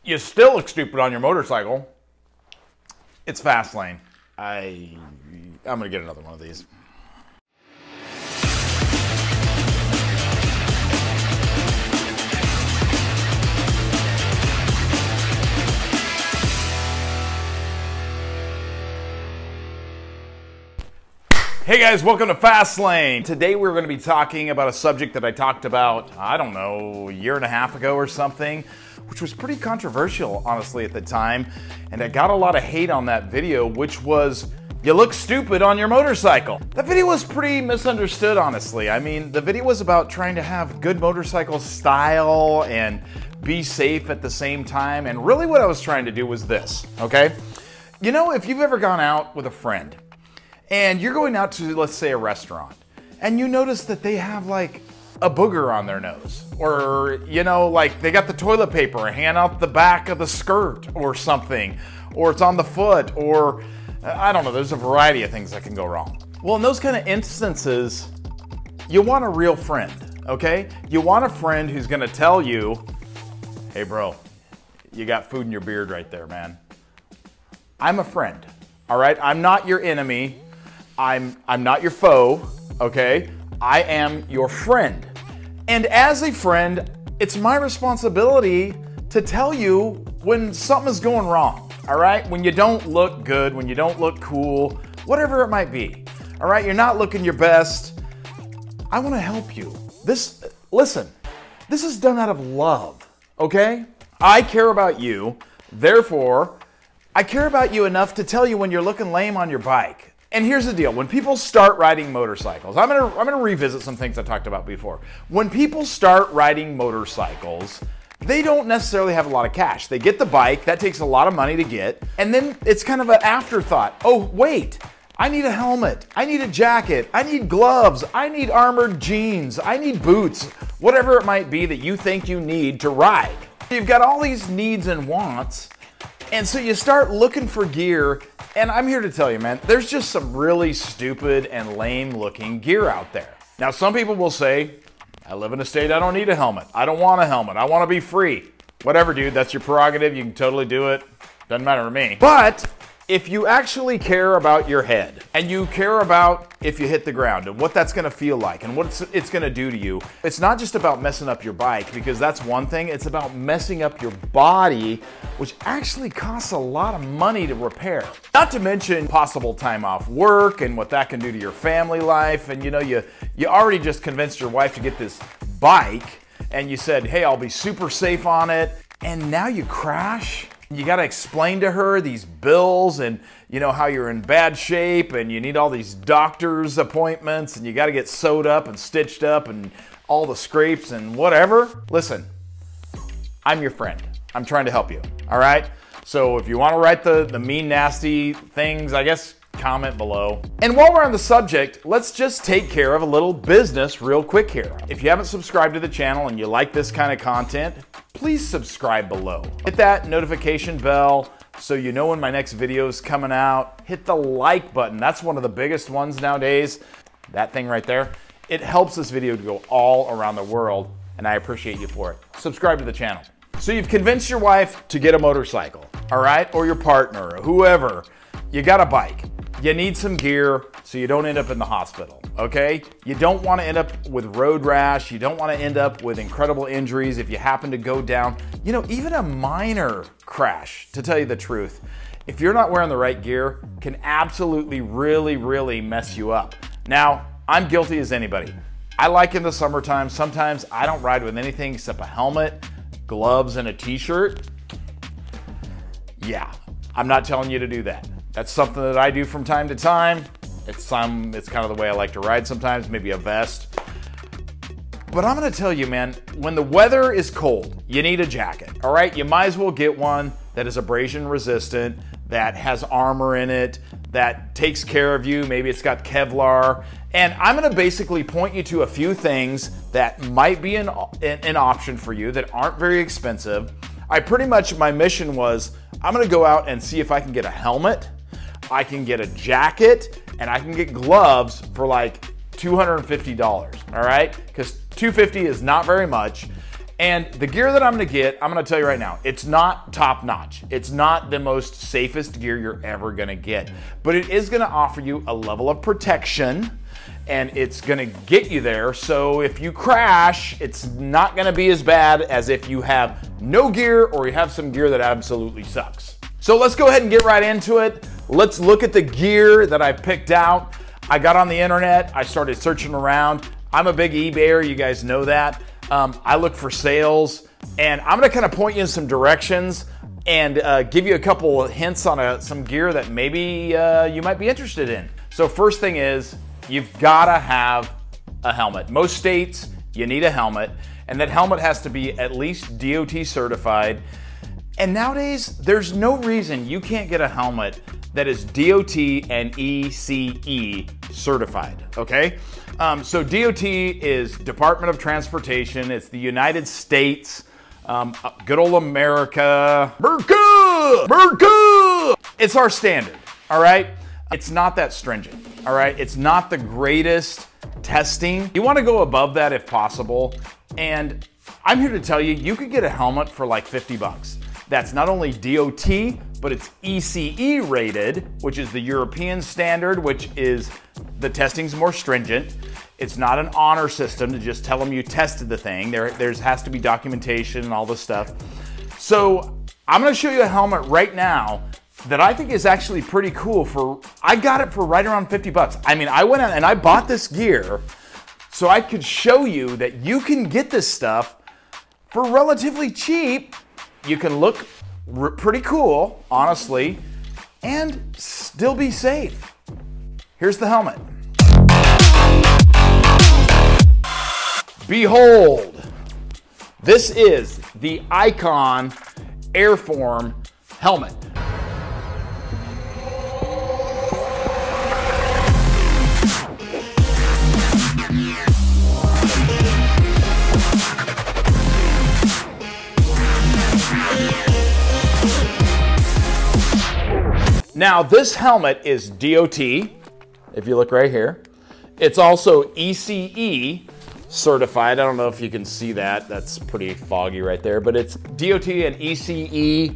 you still look stupid on your motorcycle. It's Fastlane. I'm gonna get another one of these. Hey guys, welcome to Fastlane. Today we're going to be talking about a subject that I talked about, I don't know, a year and a half ago or something, which was pretty controversial, honestly, at the time. And I got a lot of hate on that video, which was, you look stupid on your motorcycle. That video was pretty misunderstood, honestly. I mean, the video was about trying to have good motorcycle style and be safe at the same time. And really what I was trying to do was this, okay? You know, if you've ever gone out with a friend, and you're going out to, let's say, a restaurant, and you notice that they have like a booger on their nose, or, you know, like they got the toilet paper hanging out the back of the skirt or something, or it's on the foot, or I don't know, there's a variety of things that can go wrong. Well, in those kind of instances, you want a real friend, okay? You want a friend who's gonna tell you, hey bro, you got food in your beard right there, man. I'm a friend, all right? I'm not your enemy. I'm not your foe, okay? I am your friend. And as a friend, it's my responsibility to tell you when something is going wrong, all right? When you don't look good, when you don't look cool, whatever it might be, all right? You're not looking your best. I wanna help you. Listen, this is done out of love, okay? I care about you, therefore, I care about you enough to tell you when you're looking lame on your bike. And here's the deal, when people start riding motorcycles, I'm gonna revisit some things I talked about before. When people start riding motorcycles, they don't necessarily have a lot of cash. They get the bike, that takes a lot of money to get, and then it's kind of an afterthought. Oh, wait, I need a helmet, I need a jacket, I need gloves, I need armored jeans, I need boots, whatever it might be that you think you need to ride. You've got all these needs and wants, and so you start looking for gear, and I'm here to tell you, man, there's just some really stupid and lame looking gear out there. Now, some people will say, I live in a state I don't need a helmet. I don't want a helmet. I want to be free. Whatever, dude, that's your prerogative. You can totally do it. Doesn't matter to me. But if you actually care about your head, and you care about if you hit the ground and what that's gonna feel like and what it's gonna do to you, it's not just about messing up your bike, because that's one thing, it's about messing up your body, which actually costs a lot of money to repair. Not to mention possible time off work and what that can do to your family life. And you know, you already just convinced your wife to get this bike, and you said, hey, I'll be super safe on it, and now you crash. You got to explain to her these bills and, you know, how you're in bad shape and you need all these doctor's appointments and you got to get sewed up and stitched up and all the scrapes and whatever. Listen, I'm your friend. I'm trying to help you, all right? So if you want to write the mean, nasty things, I guess comment below. And while we're on the subject, let's just take care of a little business real quick here. If you haven't subscribed to the channel and you like this kind of content, please subscribe below. Hit that notification bell so you know when my next video is coming out. Hit the like button. That's one of the biggest ones nowadays. That thing right there. It helps this video to go all around the world, and I appreciate you for it. Subscribe to the channel. So you've convinced your wife to get a motorcycle, all right? Or your partner, or whoever. You got a bike. You need some gear so you don't end up in the hospital, okay? You don't want to end up with road rash. You don't want to end up with incredible injuries if you happen to go down, you know, even a minor crash, to tell you the truth. If you're not wearing the right gear, can absolutely really mess you up. Now, I'm guilty as anybody. I like in the summertime, sometimes I don't ride with anything except a helmet, gloves, and a t-shirt. Yeah, I'm not telling you to do that. That's something that I do from time to time. It's kind of the way I like to ride sometimes, maybe a vest. But I'm gonna tell you, man, when the weather is cold, you need a jacket, all right? You might as well get one that is abrasion resistant, that has armor in it, that takes care of you. Maybe it's got Kevlar. And I'm gonna basically point you to a few things that might be an option for you that aren't very expensive. My mission was, I'm gonna go out and see if I can get a helmet, I can get a jacket, and I can get gloves for like $250, all right? Because $250 is not very much. And the gear that I'm gonna get, I'm gonna tell you right now, it's not top notch. It's not the most safest gear you're ever gonna get, but it is gonna offer you a level of protection, and it's gonna get you there. So if you crash, it's not gonna be as bad as if you have no gear or you have some gear that absolutely sucks. So let's go ahead and get right into it. Let's look at the gear that I've picked out. I got on the internet, I started searching around. I'm a big eBayer, you guys know that. I look for sales, and I'm gonna kind of point you in some directions and give you a couple of hints on some gear that maybe you might be interested in. So first thing is, you've gotta have a helmet. Most states, you need a helmet, and that helmet has to be at least DOT certified. And nowadays, there's no reason you can't get a helmet that is DOT and ECE certified, okay? So DOT is Department of Transportation. It's the United States, good old America. America! It's our standard, all right? It's not that stringent, all right? It's not the greatest testing. You wanna go above that if possible, and I'm here to tell you, you could get a helmet for like 50 bucks. That's not only DOT, but it's ECE rated, which is the European standard, which is the testing's more stringent. It's not an honor system to just tell them you tested the thing. There has to be documentation and all this stuff. So I'm gonna show you a helmet right now that I think is actually pretty cool. I got it for right around 50 bucks. I mean, I went out and I bought this gear so I could show you that you can get this stuff for relatively cheap. You can look pretty cool, honestly, and still be safe. Here's the helmet. Behold, this is the Icon Airform helmet. Now, this helmet is DOT, if you look right here. It's also ECE certified. I don't know if you can see that. That's pretty foggy right there, but it's DOT and ECE.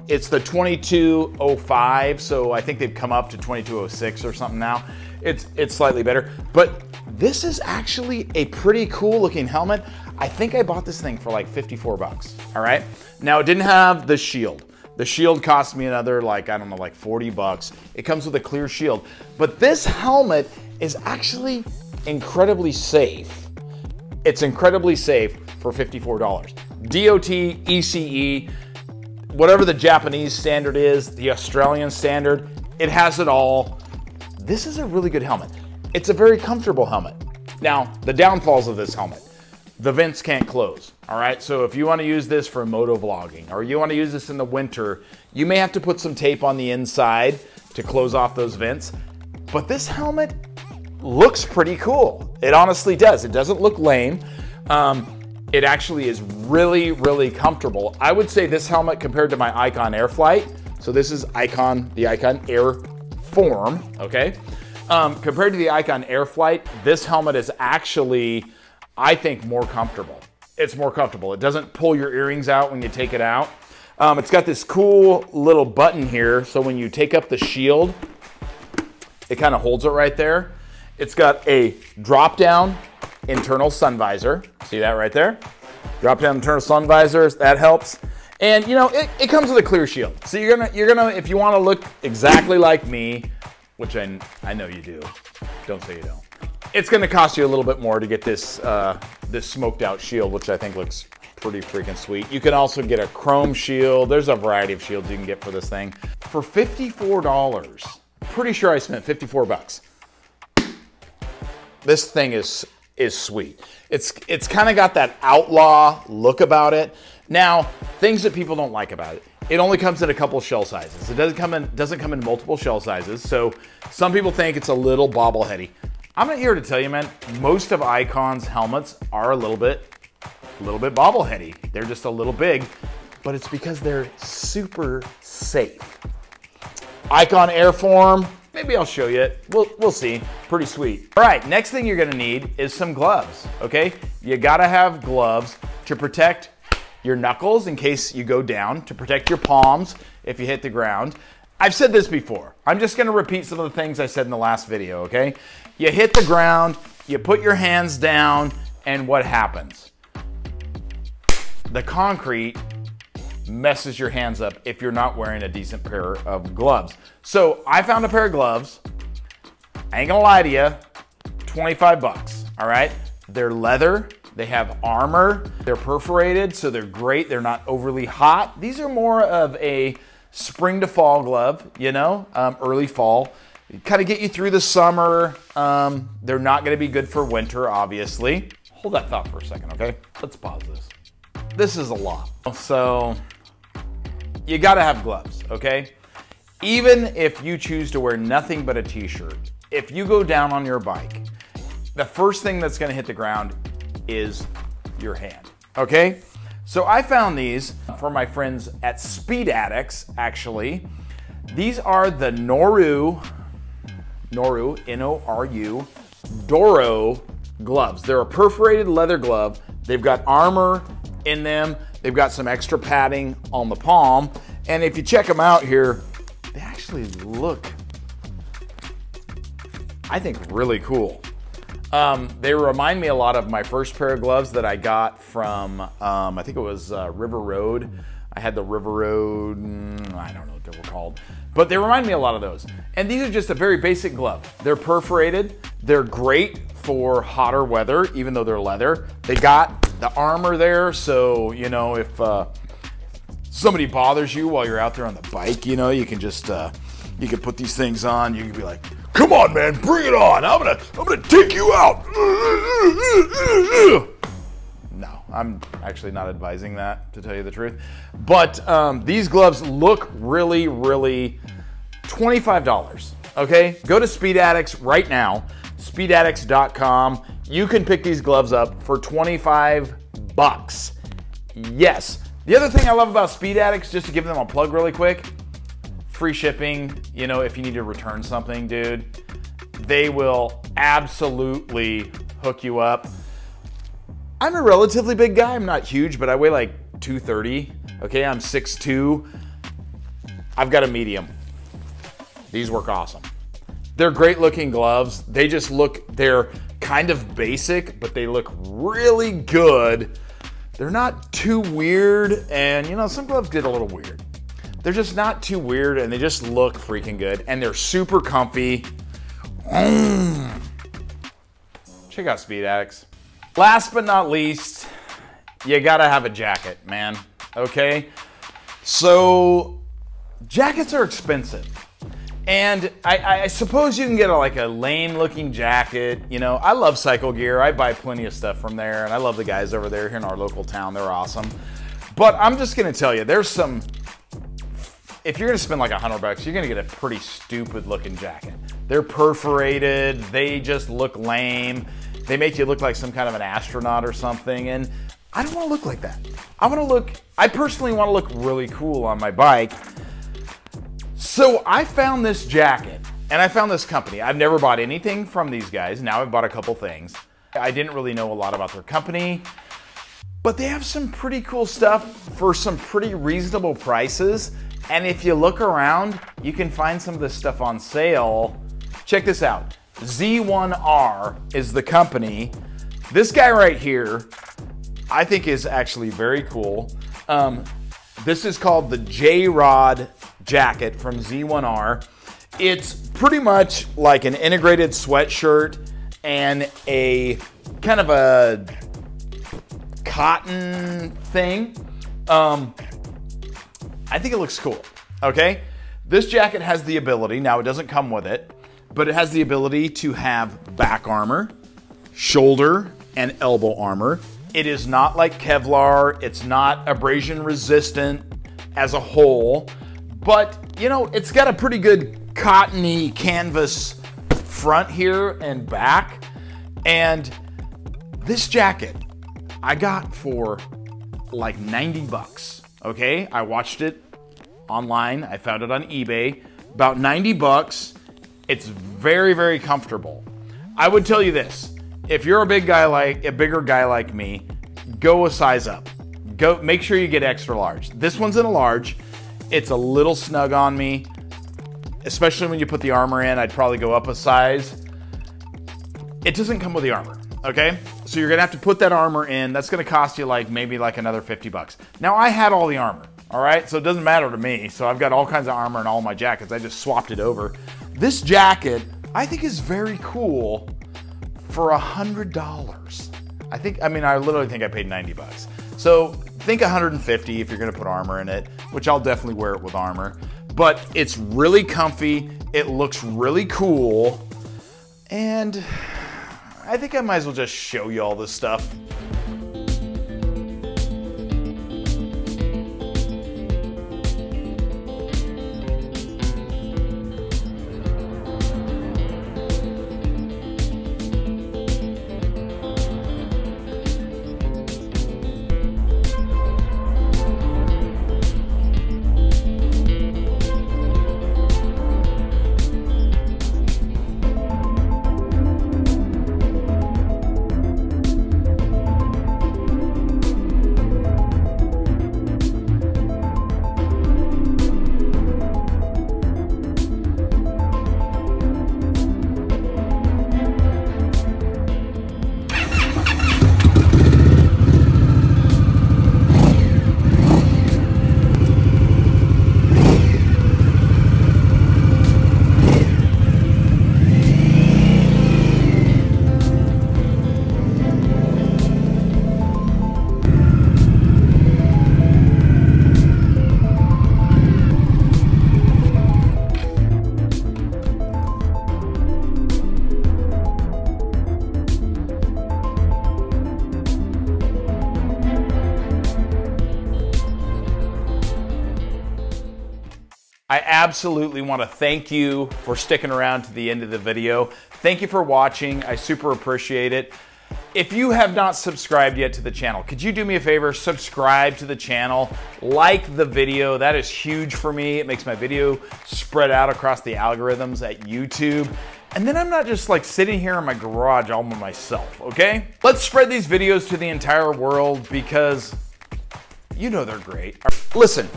It's the 2205, so I think they've come up to 2206 or something now. It's slightly better, but this is actually a pretty cool looking helmet. I think I bought this thing for like 54 bucks, all right? Now, it didn't have the shield. The shield cost me another, like, I don't know, like 40 bucks. It comes with a clear shield. But this helmet is actually incredibly safe. It's incredibly safe for $54. DOT, ECE, whatever the Japanese standard is, the Australian standard, it has it all. This is a really good helmet. It's a very comfortable helmet. Now, the downfalls of this helmet. The vents can't close, all right? So if you wanna use this for moto vlogging, or you wanna use this in the winter, you may have to put some tape on the inside to close off those vents. But this helmet looks pretty cool. It honestly does. It doesn't look lame. It actually is really, really comfortable. I would say this helmet compared to my Icon Airflight, so this is the Icon Airform, okay? Compared to the Icon Airflight, this helmet is actually, I think, more comfortable. It's more comfortable. It doesn't pull your earrings out when you take it out. It's got this cool little button here, so when you take up the shield, it kind of holds it right there. It's got a drop-down internal sun visor. See that right there? Drop-down internal sun visors, that helps. And you know, it comes with a clear shield. So you're gonna, if you want to look exactly like me, which I know you do. Don't say you don't. It's gonna cost you a little bit more to get this this smoked out shield, which I think looks pretty freaking sweet. You can also get a chrome shield. There's a variety of shields you can get for this thing. For $54, pretty sure I spent 54 bucks. This thing is sweet. It's kind of got that outlaw look about it. Now, things that people don't like about it. It only comes in a couple shell sizes. It doesn't come in multiple shell sizes. So some people think it's a little bobbleheady. I'm not here to tell you, man, most of Icon's helmets are a little bit bobbleheady. They're just a little big, but it's because they're super safe. Icon Airform, maybe I'll show you it. We'll see. Pretty sweet. All right, next thing you're gonna need is some gloves, okay? You gotta have gloves to protect your knuckles in case you go down, to protect your palms if you hit the ground. I've said this before. I'm just gonna repeat some of the things I said in the last video, okay? You hit the ground, you put your hands down, and what happens? The concrete messes your hands up if you're not wearing a decent pair of gloves. So I found a pair of gloves. I ain't gonna lie to you, 25 bucks, all right? They're leather, they have armor, they're perforated, so they're great, they're not overly hot. These are more of a spring to fall glove, you know, early fall. Kind of get you through the summer. They're not gonna be good for winter, obviously. Hold that thought for a second, okay? Let's pause this. This is a lot. So, you gotta have gloves, okay? Even if you choose to wear nothing but a t-shirt, if you go down on your bike, the first thing that's gonna hit the ground is your hand, okay? So I found these from my friends at Speed Addicts, actually. These are the Noru, N-O-R-U, Doro gloves. They're a perforated leather glove. They've got armor in them. They've got some extra padding on the palm. And if you check them out here, they actually look, I think, really cool. They remind me a lot of my first pair of gloves that I got from, I think it was River Road. I had the River Road, I don't know what they were called, but they remind me a lot of those. And these are just a very basic glove. They're perforated. They're great for hotter weather, even though they're leather. They got the armor there, so, you know, if somebody bothers you while you're out there on the bike, you know, you can just, you can put these things on. You can be like, come on, man, bring it on. I'm gonna take you out. No, I'm actually not advising that, to tell you the truth. But these gloves look really, really $25, okay? Go to Speed Addicts right now, speedaddicts.com. You can pick these gloves up for 25 bucks. Yes. The other thing I love about Speed Addicts, just to give them a plug really quick, free shipping, you know, if you need to return something, dude, they will absolutely hook you up. I'm a relatively big guy. I'm not huge, but I weigh like 230. Okay, I'm 6'2". I've got a medium. These work awesome. They're great looking gloves. They just look, they're kind of basic, but they look really good. They're not too weird, and you know, some gloves get a little weird. They're just not too weird, and they just look freaking good, and they're super comfy. Check out Speed Addicts. Last but not least, you gotta have a jacket, man, okay? So, jackets are expensive. And I suppose you can get like a lame looking jacket. You know, I love Cycle Gear. I buy plenty of stuff from there, and I love the guys over there here in our local town. They're awesome. But I'm just gonna tell you, there's some, if you're gonna spend like $100, you're gonna get a pretty stupid looking jacket. They're perforated, they just look lame. They make you look like some kind of an astronaut or something, and I don't wanna look like that. I personally wanna look really cool on my bike. So I found this jacket, and I found this company. I've never bought anything from these guys. Now I've bought a couple things. I didn't really know a lot about their company, but they have some pretty cool stuff for some pretty reasonable prices. And if you look around, you can find some of this stuff on sale. Check this out. Z1R is the company. This guy right here, I think is actually very cool. This is called the J-Rod jacket from Z1R. It's pretty much like an integrated sweatshirt and a kind of a cotton thing. I think it looks cool, okay? This jacket has the ability, now it doesn't come with it, but it has the ability to have back armor, shoulder, and elbow armor. It is not like Kevlar, it's not abrasion resistant as a whole, but you know, it's got a pretty good cottony canvas front here and back. And this jacket I got for like 90 bucks, okay? I watched it online, I found it on eBay, about 90 bucks. It's very, very comfortable. I would tell you this, if you're a bigger guy like me, go a size up. Make sure you get extra large. This one's in a large. It's a little snug on me, especially when you put the armor in. I'd probably go up a size. It doesn't come with the armor, okay? So you're gonna have to put that armor in. That's gonna cost you maybe another 50 bucks. Now I had all the armor, all right? So it doesn't matter to me. So I've got all kinds of armor in all my jackets. I just swapped it over. This jacket, I think is very cool for $100. I literally think I paid 90 bucks. So think 150 if you're gonna put armor in it, which I'll definitely wear it with armor. But it's really comfy, it looks really cool, and I think I might as well just show you all this stuff. I absolutely want to thank you for sticking around to the end of the video. Thank you for watching. I super appreciate it. If you have not subscribed yet to the channel, could you do me a favor? Subscribe to the channel, like the video. That is huge for me. It makes my video spread out across the algorithms at YouTube. And then I'm not just sitting here in my garage all by myself, okay? Let's spread these videos to the entire world because you know they're great. Listen.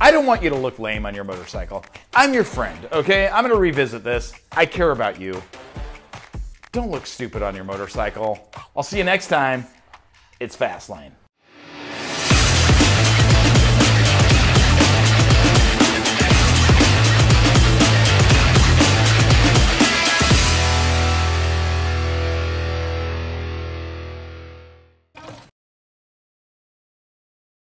I don't want you to look lame on your motorcycle. I'm your friend, okay? I'm gonna revisit this. I care about you. Don't look stupid on your motorcycle. I'll see you next time. It's Fastlane.